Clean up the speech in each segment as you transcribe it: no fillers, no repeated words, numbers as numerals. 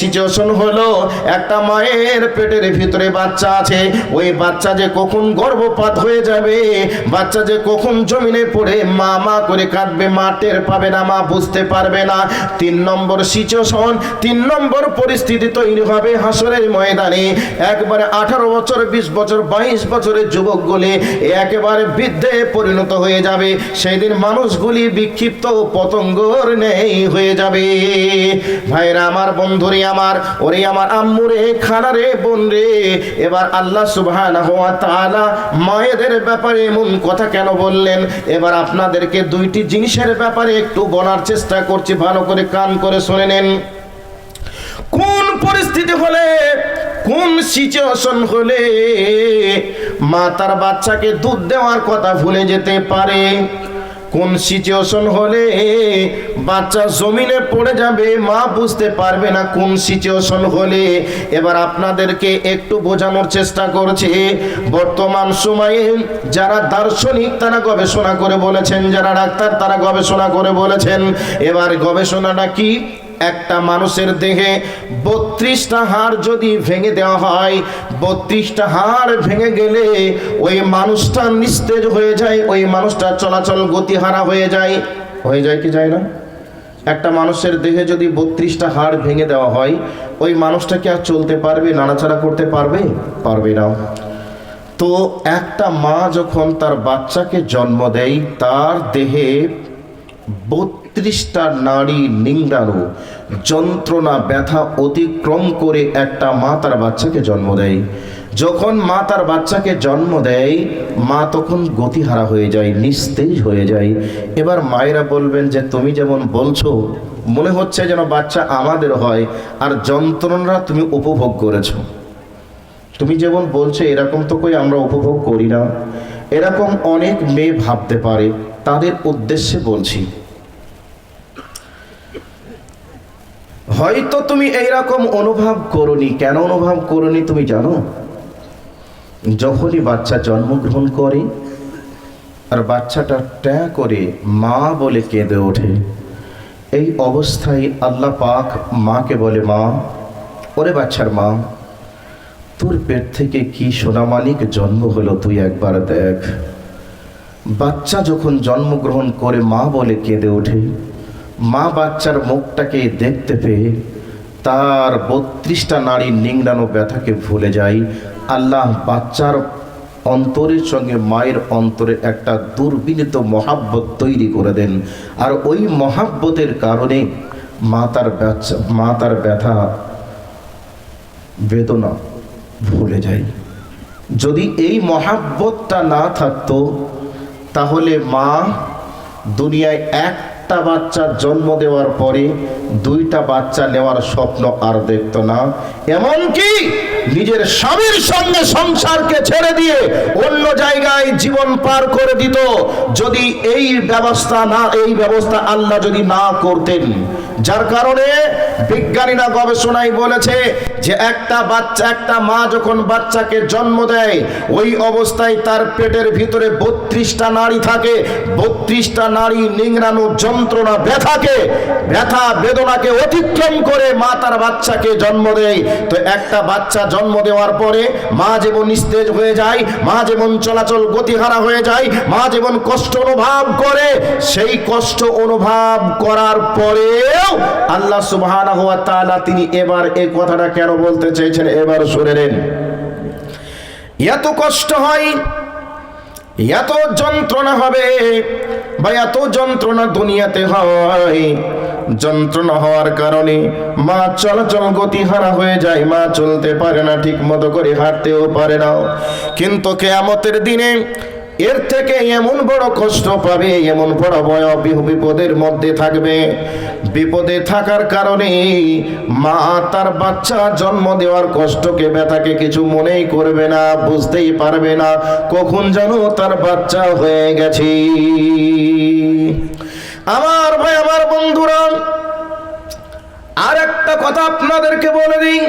Situation হলো একটা মায়ের পেটের ভিতরে বাচ্চা আছে, ওই বাচ্চা যে কখন গর্ভপাত হয়ে যাবে, বাচ্চা যে কখন জমিনে পড়ে মা মা করে কাঁদবে, মা টের পাবে না, মা বুঝতে পারবে না। 3 নম্বর সিচুয়েশন, 3 নম্বর পরিস্থিতি তৈরি হবে হাসরের ময়দানে। একবারে 18 বছর, 20 বছর, 22 বছরের যুবকগুলি একেবারে বৃদ্ধে পরিণত হয়ে যাবে। সেই দিন মানুষগুলি বিক্ষিপ্ত পতঙ্গর নেই হয়ে যাবে। ভাইরা আমার, বন্ধুরে আমার, ওরে আমার আম্মুরে, খালারে, বোন রে, এবার আল্লাহ সুবহানাহু ওয়া তাআলা মায়েদের ব্যাপারে এমন কথা কেন বললেন? এবার আপনাদেরকে 2টি জিনিসের ব্যাপারে একটু বলার চেষ্টা করছি, ভালো করে কান করে শুনে নেন। কোন পরিস্থিতি হলে, কোন সিচুয়েশন হলে মা তার বাচ্চাকে দুধ দেওয়ার কথা ভুলে যেতে পারে? কোন সিচুয়েশন হলে বাচ্চা জমিনে পড়ে যাবে, মা বুঝতে পারবে না? কোন সিচুয়েশন হলে? এবার আপনাদেরকে একটু বোঝানোর চেষ্টা করছি। বর্তমান সময়ে যারা দার্শনিক তারা গবেষণা করে বলেছেন, যারা ডাক্তার তারা গবেষণা করে বলেছেন। এবার গবেষণাটা কি? একটা মানুষের দেহে 32টা হাড় যদি ভেঙে দেওয়া হয়, 32টা হাড় ভেঙে গেলে ওই মানুষটা নিস্তেজ হয়ে যায়, ওই মানুষটা চলাচল গতিহারা হয়ে যায়। হয়ে যায় কি যায় না? একটা মানুষের দেহে যদি 32টা হাড় ভেঙে দেওয়া হয়, ওই মানুষটা কি আর চলতে পারবে, নাড়াচাড়া করতে পারবে? পারবে না। তো একটা মা যখন তার বাচ্চাকে জন্ম দেয়, তার দেহে 32টা নাড়ি নিংড়ানো যন্ত্রণা ব্যথা অতিক্রম করে একটা মা তার বাচ্চাকে জন্ম দেয়। যখন মা তার বাচ্চাকে জন্ম দেয়, মা তখন গতিহারা হয়ে যায়, নিস্তেজ হয়ে যায়। এবার মায়েরা বলবেন যে তুমি যেমন বলছো মনে হচ্ছে যেন বাচ্চা আমাদের হয়, আর যন্ত্রণা তুমি উপভোগ করেছো। তুমি যেমন বলছো এরকম তো কই আমরা উপভোগ করি না। এরকম অনেক মেয়ে ভাবতে পারে, তাদের উদ্দেশ্যে বলছি। হয়তো তুমি এইরকম অনুভব করনি। কেন অনুভব করনি তুমি জানো? যখনই বাচ্চা জন্মগ্রহণ করে আর বাচ্চাটা ট্যা করে মা বলে কেঁদে ওঠে, এই অবস্থায় আল্লাহ পাক মাকে বলে, মা, ওরে বাচ্চার মা, তোর পেট থেকে কি সোনামানিক জন্ম হলো তুই একবার দেখ। বাচ্চা যখন জন্মগ্রহণ করে মা বলে কেঁদে ওঠে, মা বাচ্চার মুখটাকে দেখতে পেয়ে তার 32টা নাড়ি নিংড়ানো ব্যথাকে ভুলে যায়। আল্লাহ বাচ্চার অন্তরের সঙ্গে মায়ের অন্তরে একটা দুর্বিনীত মহাব্বত তৈরি করে দেন, আর ওই মহাব্বতের কারণে মা তার ব্যথা বেদনা ভুলে যায়। যদি এই মহাব্বতটা না থাকতো, তাহলে মা দুনিয়ায় একটা বাচ্চা জন্ম দেওয়ার পরে 2টা বাচ্চা নেওয়ার স্বপ্ন আর দেখতো না। এমনকি নিজের স্বামীর সঙ্গে সংসারকে ছেড়ে দিয়ে অন্য জায়গায় জীবন পার করে দিত, যদি এই ব্যবস্থা আল্লাহ যদি না করতেন। যার কারণে বিজ্ঞানীরা গবেষণায় বলেছে যে একটা মা যখন বাচ্চাকে জন্ম দেয়, ওই অবস্থায় তার পেটের ভিতরে 32টা নাড়ি থাকে। 32টা নাড়ি নিংড়ানো যন্ত্রণা ব্যথা বেদনাকে অতিক্রম করে মা তার বাচ্চাকে জন্ম দেয়। তো একটা বাচ্চা জন্ম দেওয়ার পরে মা যেমন নিস্তেজ হয়ে যায়, মা যেমন চলাচল গতিহারা হয়ে যায়, মা যেমন কষ্ট অনুভব করে, সেই কষ্ট অনুভব করার পরেও আল্লাহ সুবহানাহু ওয়া তাআলা তিনি এবার এই কথাটা কেন বলতে চেয়েছেন এবার শুনে নেন। এত কষ্ট হয়, এত যন্ত্রণা হবে, বা এত যন্ত্রণা দুনিয়াতে হয়, যন্ত্রণা হওয়ার কারণে মা চলাচল গতিহারা হয়ে যায়, মা চলতে পারে না, ঠিক মতো করে হাঁটতেও পারে না। কিন্তু কিয়ামতের দিনে এর থেকে এমন বড় কষ্ট পাবে, এমন বড় বিপদের মধ্যে থাকবে। বিপদে থাকার কারণে মা তার বাচ্চা জন্ম দেওয়ার কষ্টকে, ব্যথাকে কিছু মনেই করবে না, বুঝতেই পারবে না কখন যেন তার বাচ্চা হয়ে গেছে। আমার ভাই, আমার বন্ধুরা, আর একটা কথা আপনাদেরকে বলে দিই।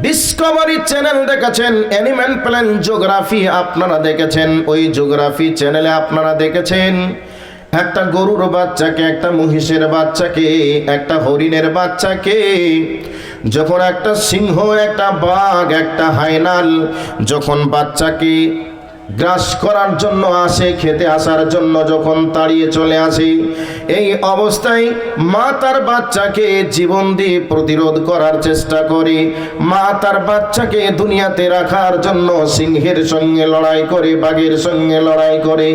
ডিসকভারি চ্যানেল দেখেছেন, অ্যানিম্যাল প্ল্যানেট জিওগ্রাফি আপনারা দেখেছেন, ওই জিওগ্রাফি চ্যানেলে আপনারা দেখেছেন একটা গরুর বাচ্চাকে, একটা মহিষের বাচ্চাকে, একটা হরিণের বাচ্চাকে, যখন একটা সিংহ, একটা বাঘ, একটা হায়নাল যখন বাচ্চাকে গ্রাস করার জন্য আসে, খেতে আসার জন্য যখন তাড়িয়ে চলে আসে, এই অবস্থায় মা তার বাচ্চাকে জীবন দিয়ে প্রতিরোধ করার চেষ্টা করে। মা তার বাচ্চাকে দুনিয়াতে রাখার জন্য সিংহের সঙ্গে লড়াই করে, বাঘের সঙ্গে লড়াই করে।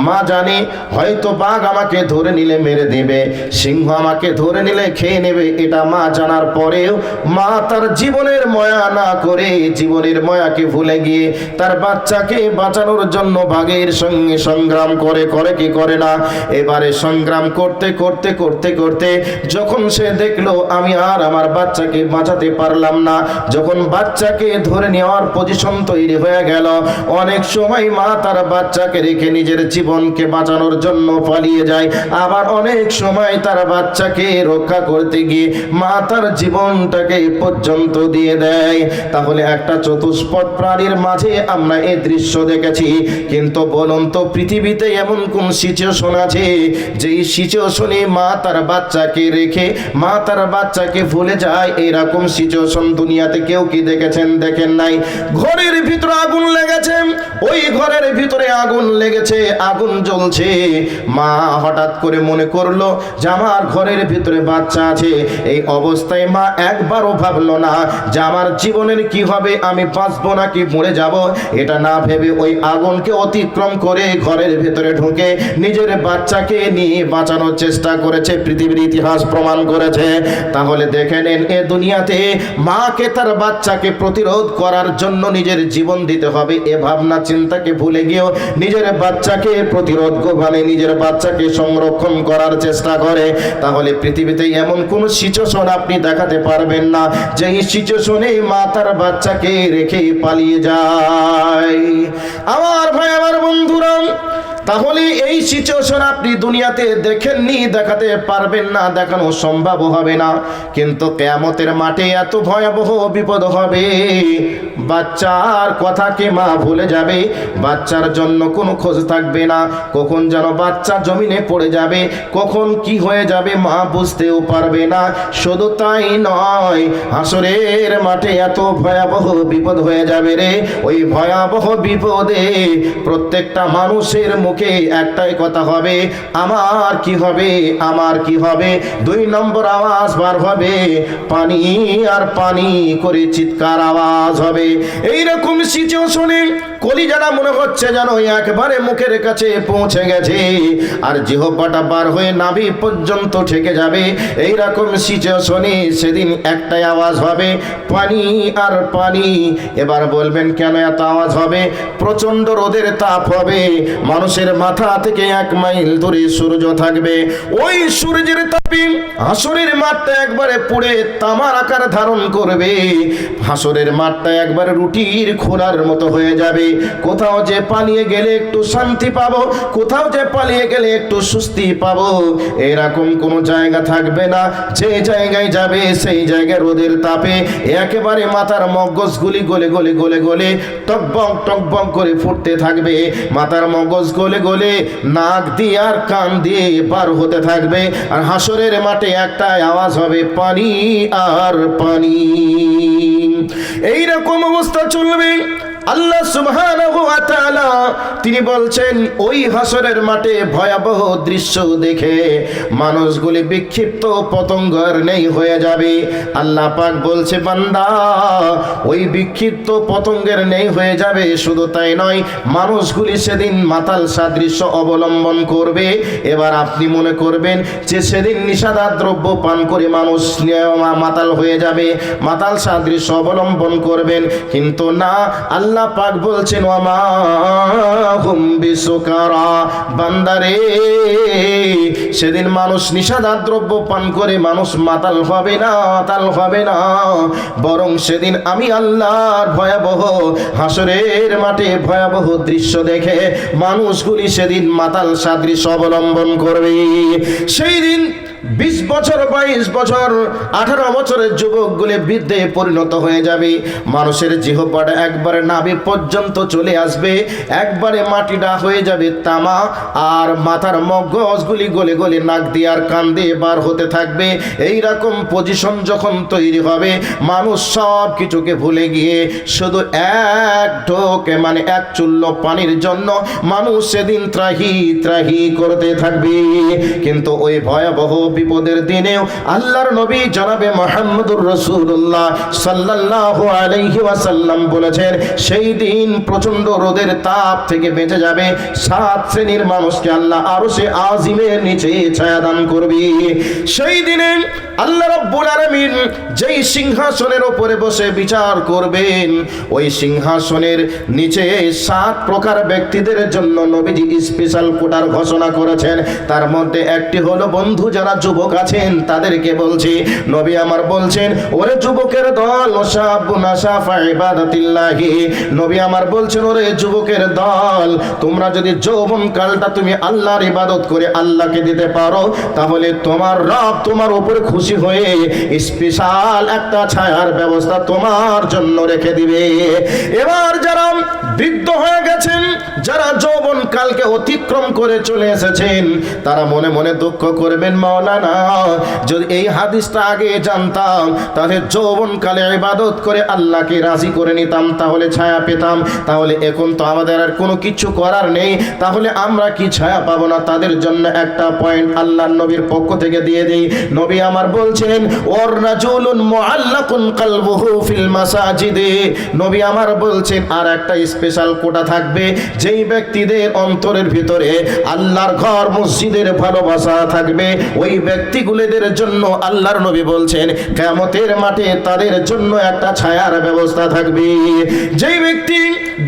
মা জানে হয়তো বাঘ আমাকে ধরে নিলে মেরে দেবে, সিংহ আমাকে ধরে নিলে খেয়ে নেবে। এটা মা জানার পরেও মা তার জীবনের ময়া না করে, জীবনের ময়াকে ভুলে গিয়ে তার বাচ্চাকে বাঁচানোর জন্য বাঘের সঙ্গে সংগ্রাম করে। করে কি করে না? এবারে সংগ্রাম করতে করতে করতে করতে যখন সে দেখলো আমি আর আমার বাচ্চাকে বাঁচাতে পারলাম না, যখন বাচ্চাকে ধরে নেওয়ার পজিশন তৈরি হয়ে গেল, অনেক সময় মা তার বাচ্চাকে রেখে নিজের জীবনকে বাঁচানোর জন্য পালিয়ে যায়। আবার অনেক সময় তার বাচ্চাকে রক্ষা করতে গিয়ে মা তার জীবনটাকে পর্যন্ত দিয়ে দেয়। তাহলে একটা চতুষ্পদ প্রাণীর মাঝে আমরা এই দৃশ্য দেখেছি। কিন্তু বলুন তো, পৃথিবীতে এমন কোন সিচুয়েশন আছে যেই সিচুয়েশনে মা তার বাচ্চাকে রেখে মা তার বাচ্চাকে ভুলে যায়? এরকম সিচুয়েশন দুনিয়াতে কেউ কি দেখেছেন? দেখেন নাই। ঘরের ভিতরে আগুন লেগেছে, ওই ঘরের ভিতরে আগুন লেগেছে, আগুন জ্বলছে। মা হঠাৎ করে মনে করলো যে আমার ঘরের ভিতরে বাচ্চা আছে। এই অবস্থায় মা একবারও ভাবলো না যে আমার জীবনের কি হবে, আমি বাঁচবো নাকি মরে যাব। এটা না ভেবে ওই আগুনকে অতিক্রম করে ঘরের ভেতরে ঢুকে নিজের বাচ্চাকে নিয়ে বাঁচানোর চেষ্টা করেছে। পৃথিবীর ইতিহাস প্রমাণ করেছে। তাহলে দেখে নেন, এ দুনিয়াতে মাকে তার বাচ্চাকে প্রতিরোধ করার জন্য নিজের জীবন দিতে হবে, এ ভাবনা চিন্তাকে ভুলে গিয়েও নিজের বাচ্চাকে প্রতিরোধ মানে নিজের বাচ্চাকে সংরক্ষণ করার চেষ্টা করে। তাহলে পৃথিবীতে এমন কোন সিচুয়েশন আপনি দেখাতে পারবেন না যে এই সিচুয়েশনে মা তার বাচ্চাকে রেখে পালিয়ে যায়। আমার ভাই, আমার বন্ধুরা, তাহলে এই সিচুয়েশন আপনি দুনিয়াতে দেখেননি, দেখাতে পারবেন না, দেখানো সম্ভব হবে না। কিন্তু কিয়ামতের মাঠে এত ভয়াবহ বিপদ হবে, বাচ্চার কথাকে মা ভুলে যাবে, বাচ্চার জন্য কোনো খোঁজ থাকবে না। কখন যেন বাচ্চা জমিনে পড়ে যাবে, কখন কি হয়ে যাবে মা বুঝতেও পারবে না। শুধু তাই নয়, হাসরের মাঠে এত ভয়াবহ বিপদ হয়ে যাবে রে, ওই ভয়াবহ বিপদে প্রত্যেকটা মানুষের মুখে একটাই কথা হবে, আমার কি হবে, আমার কি হবে। 2 নম্বর আওয়াজ বার হবে, পানি আর পানি করে চিৎকার আওয়াজ হবে। এইরকম সিচুয়েশনে কলিজাটা মনে হচ্ছে যেন একবারে মুখের কাছে পৌঁছে গেছে, আর জিহ্বাটা বার হয়ে নাভি পর্যন্ত ঠেকে যাবে। এইরকম সিচুয়েশনে সেদিন একটাই আওয়াজ হবে, পানি আর পানি। এবার বলবেন কেন এত আওয়াজ হবে? প্রচন্ড রোদের তাপ হবে, মানুষের মাথা থেকে 1 মাইল দূরে সূর্য থাকবে। ওই সূর্যের তাপে হাসরের মাঠটা একবারে পুড়ে তামার আকার ধারণ করবে। হাসরের মাঠটা একবারে রুটির খোলার মতো হয়ে যাবে। কোথাও যে পালিয়ে গেলে একটু শান্তি পাবো, কোথাও যে পালিয়ে গেলে একটু স্বস্তি পাবো, এরকম কোনো জায়গা থাকবে না। যে জায়গায় যাবে সেই জায়গায় রোদের তাপে একেবারে মাথার মগজগুলি গলে গলে গলে গলে টকবক টকবক করে ফুটতে থাকবে। মাথার মগজ গলে গলে নাক দিয়ে আর কান দিয়ে পার হতে থাকবে। আর হাসরের মাঠে একটাই আওয়াজ হবে, পানি আর পানি। এইরকম অবস্থা চলবে। আল্লাহ সুবহানাহু ওয়া তাআলা তিনি বলছেন, ওই হাসরের মাঠে ভয়াবহ দৃশ্য দেখে মানুষগুলি বিক্ষিপ্ত পতঙ্গের নেই হয়ে যাবে। আল্লাহ পাক বলছে, বান্দা ওই বিক্ষিপ্ত পতঙ্গের নেই হয়ে যাবে। শুধু তাই নয়, মানুষগুলি সেদিন মাতাল সাদৃশ্য অবলম্বন করবে। এবার আপনি মনে করবেন যে সেদিন নিষাদার দ্রব্য পান করে মানুষ মাতাল হয়ে যাবে, মাতাল সাদৃশ্য অবলম্বন করবেন। কিন্তু না, আল্লাহ পাক বলছেন, ওয়ামা হুম বিসুকারা, বান্দারে সেদিন মানুষ নিষাদার দ্রব্য পান করে মানুষ মাতাল হবে না, মাতাল হবে না। বরং সেদিন আমি আল্লাহর ভয়াবহ হাসরের মাঠে ভয়াবহ দৃশ্য দেখে মানুষগুলি সেদিন মাতাল সাদৃশ্য অবলম্বন করবে। সেই দিন 20 বছর 22 বছর 18 বছরের যুবকগুলি বৃদ্ধে পরিণত হয়ে যাবে। মানুষের জিহ্বাটা একবারে নাভি পর্যন্ত চলে আসবে, একবারে মাটিটা হয়ে যাবে তামা, আর মাথার মগজগুলি গলে গলে নাক দিয়ে আর কান দিয়ে বার হতে থাকবে। এই রকম পজিশন যখন তৈরি হবে, মানুষ সব কিছুকে ভুলে গিয়ে শুধু এক ঢোকে মানে এক চুল্ল পানির জন্য মানুষ সেদিন ত্রাহি ত্রাহি করতে থাকবে। কিন্তু ওই ভয়াবহ বিপদের দিনেও আল্লাহর নবী জনাবে মুহাম্মদুর রাসূলুল্লাহ সাল্লাল্লাহু আলাইহি ওয়াসাল্লাম বলেছেন, সেই দিন প্রচন্ড রোদের তাপ থেকে বেঁচে যাবে 7 শ্রেণীর মানুষকে আল্লাহ আরশে আজিমের নিচে ছায়া দান করবে। সেই দিনে আল্লাহ রাব্বুল আলামিন যেই সিংহাসনের উপরে বসে বিচার করবেন, ওই সিংহাসনের নিচে 7 প্রকার ব্যক্তিদের জন্য নবীজি স্পেশাল কোটার ঘোষণা করেছেন। তার মধ্যে একটি হলো, বন্ধু যারা যুবক আছেন তাদেরকে বলছি, নবী আমার বলছেন, ওরে যুবকের দল, ওয়াশাবুনা শাফা ইবাদাতিল্লাহি, নবী আমার বলছেন, ওরে যুবকের দল, তোমরা যদি যৌবন কালটা তুমি আল্লাহর ইবাদত করে আল্লাহকে দিতে পারো, তাহলে তোমার রব তোমার উপরে খুশি হয়ে স্পেশাল একটা ছায়ার ব্যবস্থা তোমার জন্য রেখে দিবে। এবার যারা বৃদ্ধ হয়ে গেছেন, যারা যৌবন কালকে অতিক্রম করে চলে এসেছেন, তারা মনে মনে দুঃখ করবেন, মাওলানা যদি এই হাদিসটা আগে জানতাম, তাহলে যৌবন কালে ইবাদত করে আল্লাহকে রাজি করে নিতাম, তাহলে ছায়া পেতাম। তাহলে এখন তো আমাদের আর কোনো কিছু করার নেই, তাহলে আমরা কি ছায়া পাবো না? তাদের জন্য একটা পয়েন্ট আল্লাহর নবীর পক্ষ থেকে দিয়ে দেই। নবী আমার বলছেন, ওর রাজুলুন মুআল্লাকুন কলবুহু ফিল মাসাজিদে, নবী আমার বলছেন আর একটা স্পেশাল কোটা থাকবে, যেই ব্যক্তিদের অন্তরের ভিতরে আল্লাহর ঘর মসজিদের ভালোবাসা থাকবে, ওই ব্যক্তিগুলোদের জন্য আল্লাহর নবী বলছেন কিয়ামতের মাঠে তাদের জন্য একটা ছায়ার ব্যবস্থা থাকবে। যেই ব্যক্তি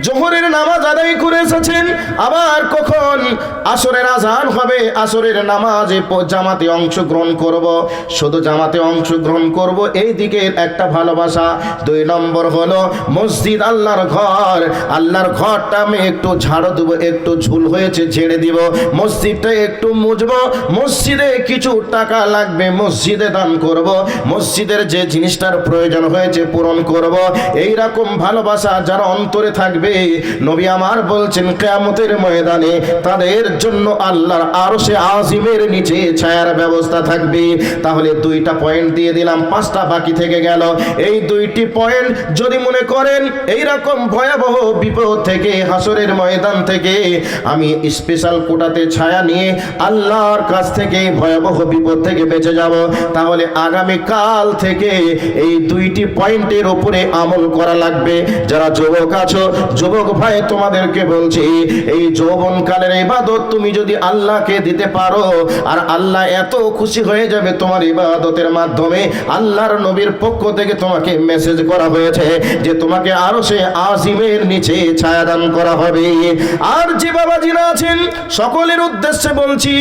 জোহরের নামাজ আদায় করে এসেছেন, আবার কখন আসরের আজান হবে, আসরের নামাজে জামাতে অংশগ্রহণ করব, শুধু জামাতে অংশগ্রহণ করব, এই দিকের একটা ভালোবাসা। 2 নম্বর হলো মসজিদ আল্লাহর ঘর, আল্লাহর ঘরটা আমি একটু ঝাড়ু দেবো, একটু ঝুল হয়েছে ঝেড়ে দিব, মসজিদটা একটু মুছবো, মসজিদে কিছু টাকা লাগবে মসজিদে দান করব, মসজিদের যে জিনিসটার প্রয়োজন হয়েছে পূরণ করব। এই রকম ভালোবাসা যারা অন্তরে থাকবে, নবী আমার বলছেন কিয়ামতের ময়দানে তাদের জন্য আল্লাহর আরশে আজিমের নিচে ছায়ার ব্যবস্থা থাকবে। তাহলে 2টা পয়েন্ট দিয়ে দিলাম, 5টা বাকি থেকে গেল। এই 2টি পয়েন্ট যদি মনে করেন এই রকম ভয়াবহ বিপদ থেকে, হাসরের ময়দান থেকে আমি স্পেশাল কোটাতে ছায়া নিয়ে আল্লাহর কাছ থেকে ভয়াবহ বিপদ থেকে বেঁচে যাব, তাহলে আগামী কাল থেকে এই 2টি পয়েন্টের উপরে আমল করা লাগবে। যারা যুবক আছো, যুবক ভাই তোমাদেরকে বলছি, এই যৌবন কালের ইবাদত তুমি যদি আল্লাহকে দিতে পারো, আর আল্লাহ এত খুশি হয়ে যাবে তোমার ইবাদতের মাধ্যমে, আল্লাহর নবীর পক্ষ থেকে তোমাকে মেসেজ করা হয়েছে যে তোমাকে আরশে আজিমের নিচে ছায়া দান করা হবে। আর যে বাবাজিরা আছেন সকলের উদ্দেশ্যে বলছি,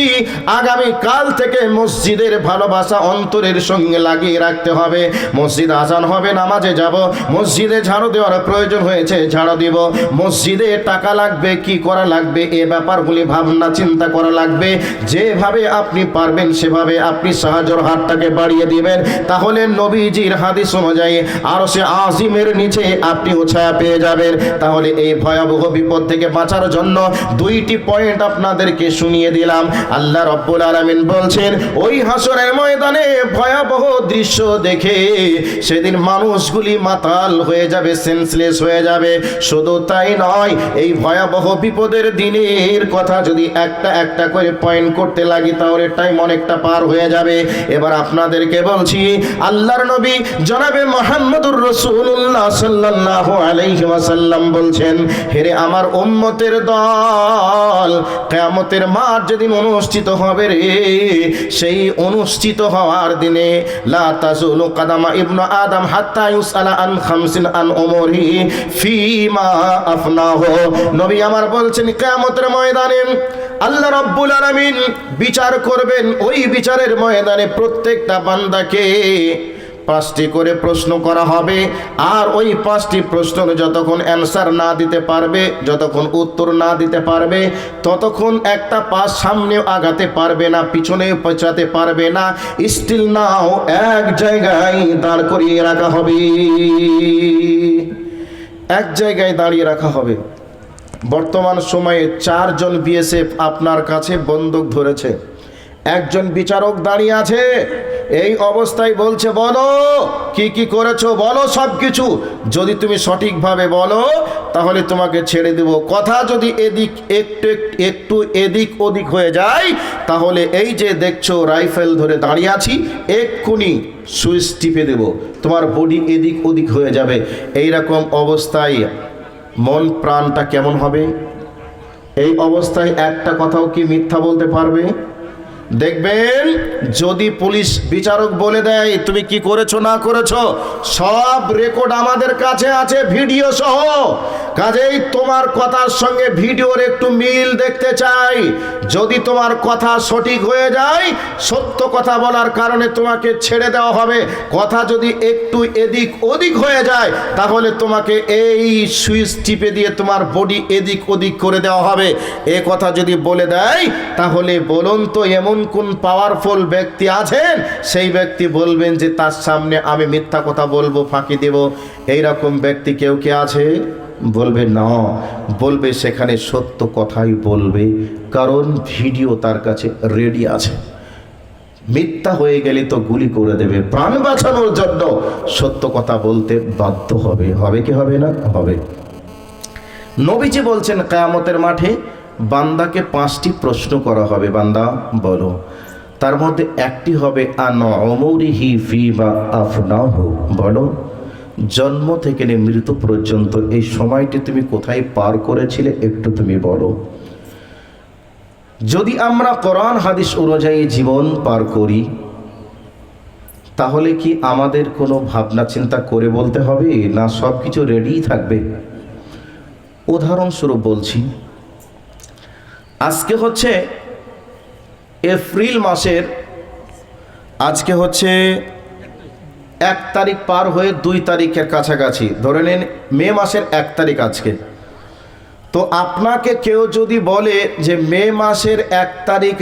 আগামী কাল থেকে মসজিদের ভালোবাসা অন্তরের সঙ্গে লাগিয়ে রাখতে হবে। মসজিদ আজান হবে, নামাজে যাব, মসজিদে ঝাড়ু দেওয়ার প্রয়োজন হয়েছে ঝাড়ু দিব, মসজিদে টাকা লাগবে, কি করা লাগবে, এ ব্যাপারগুলি ভাবনা চিন্তা করা লাগবে। যেভাবে আপনি পারবেন সেভাবে আপনি সাহায্যের হাতটাকে বাড়িয়ে দিবেন, তাহলে নবীজির হাদিস অনুযায়ী আরশে আজিমের নিচে আপনিও ছায়া পেয়ে যাবেন। তাহলে এই ভয়াবহ বিপদ থেকে বাঁচার জন্য 2টি পয়েন্ট আপনাদেরকে শুনিয়ে দিলাম। আল্লাহ রাব্বুল আলামিন বলছেন, ওই হাসরের ময়দানে ভয়াবহ দৃশ্য দেখে সেদিন মানুষগুলি মাতাল হয়ে যাবে, সেন্সলেস হয়ে যাবে। শুধু তাই নয়, এই ভয়াবহ বিপদের দিনের কথা যদি একটা একটা করে পয়েন্ট করতে লাগি, তাহলে টাইম অনেকটা পার হয়ে যাবে। এবার আপনাদেরকে বলছি, আল্লাহর নবী জনাবে মুহাম্মদুর রাসূলুল্লাহ সাল্লাল্লাহু আলাইহি ওয়াসাল্লাম বলছেন, হেরে আমার উম্মতের দল, কিয়ামতের মাঠ যেদিন অনুষ্ঠিত হবে রে, সেই অনুষ্ঠিত হওয়ার দিনে লা তাজুলু কাদামা ইবনু আদম হাত্তা ইউসআলা আন খামসিন আন উমরি ফিমা আফনাহু। নবী আমার বলছেন, কিয়ামতের ময়দানে আল্লাহ রাব্বুল আলামিন বিচার করবেন। ওই বিচারের ময়দানে প্রত্যেকটা বান্দাকে 5টি করে প্রশ্ন করা হবে, আর ওই 5টি প্রশ্নের যতক্ষণ অ্যান্সার না দিতে পারবে, যতক্ষণ উত্তর না দিতে পারবে, ততক্ষণ একটা পা সামনেও আগাতে পারবে না, পিছনেও পৌঁছাতে পারবে না, স্টিল নাও এক জায়গায় দাঁড় করিয়ে রাখা হবে। এক জায়গায় দাঁড়িয়ে রাখা হবে। বর্তমান সময়ে 4 জন বিএসএফ আপনার কাছে বন্দুক ধরেছে, একজন বিচারক দাঁড়িয়ে আছে, এই অবস্থায় বলছে বলো কি কি করেছো, বলো সব কিছু। যদি তুমি সঠিকভাবে বলো তাহলে তোমাকে ছেড়ে দেব, কথা যদি এদিক একটু এদিক ওদিক হয়ে যায় তাহলে এই যে দেখছো রাইফেল ধরে দাঁড়িয়ে আছি, এক্ষুনি সুইচ টিপে দেব, তোমার বডি এদিক ওদিক হয়ে যাবে। এই রকম অবস্থায় মন প্রাণটা কেমন হবে? এই অবস্থায় একটা কথাও কি মিথ্যা বলতে পারবে? দেখবেন যদি পুলিশ বিচারক বলে দেয় তুমি কি করেছো না করেছো, সব রেকর্ড আমাদের কাছে আছে ভিডিও সহ। কাজেই তোমার কথার সঙ্গে ভিডিওর একটু মিল দেখতে চাই। যদি তোমার কথা সঠিক হয়ে যায়, সত্য কথা বলার কারণে তোমাকে ছেড়ে দেওয়া হবে। কথা যদি একটু এদিক ওদিক হয়ে যায় তাহলে তোমাকে এই সুইচ টিপে দিয়ে তোমার বডি এদিক ওদিক করে দেওয়া হবে। এ কথা যদি বলে দেয় তাহলে বলুন তো এমন কোন পাওয়ারফুল ব্যক্তি আছেন সেই ব্যক্তি বলবেন যে তার সামনে আমি মিথ্যা কথা বলবো, ফাঁকি দেব? এইরকম ব্যক্তি কেউ কে আছে? বলবে না, বলবে সেখানে সত্য কথাই বলবে, কারণ ভিডিও তার কাছে রেডি আছে। মিথ্যা হয়ে গেলে তো গুলি করে দেবে, প্রাণ বাঁচানোর জন্য সত্য কথা বলতে বাধ্য হবে। হবে কি হবে না? হবে। নবীজি বলছেন কিয়ামতের মাঠে বান্দাকে 5টি প্রশ্ন করা হবে, বান্দা বলো। তার মধ্যে একটি হবে আন উমরিহি ফিমা আফনাহু, বলো জন্ম থেকে নিয়ে মৃত্যু পর্যন্ত এই সময়টি তুমি কোথায় পার করেছিলে একটু তুমি বলো। যদি আমরা কোরআন হাদিস অনুযায়ী জীবন পার করি তাহলে কি আমাদের কোনো ভাবনা চিন্তা করে বলতে হবে, না সব কিছু রেডিই থাকবে? উদাহরণস্বরূপ বলছি, আজকে হচ্ছে এপ্রিল মাসের, আজকে হচ্ছে 1 তারিখ পার হয়ে 2 তারিখের কাছাকাছি, ধরে নিন মে মাসের 1 তারিখ আজকে। তো আপনাকে কেউ যদি বলে যে মে মাসের 1 তারিখ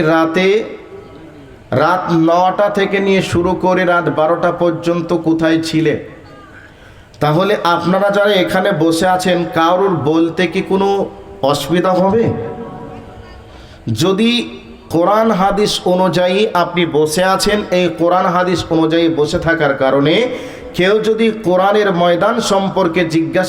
রাত 9টা থেকে নিয়ে শুরু করে রাত 12টা পর্যন্ত কোথায় ছিলে, তাহলে আপনারা যারা এখানে বসে আছেন কারোর বলতে কি কোনো অসুবিধা হবে? যদি কোরআন হাদিস অনুযায়ী আপনি বসে আছেন, এই কোরআন হাদিস অনুযায়ী বসে থাকার কারণে কেউ যদি কোরআনের ময়দান সম্পর্কে জিজ্ঞাসা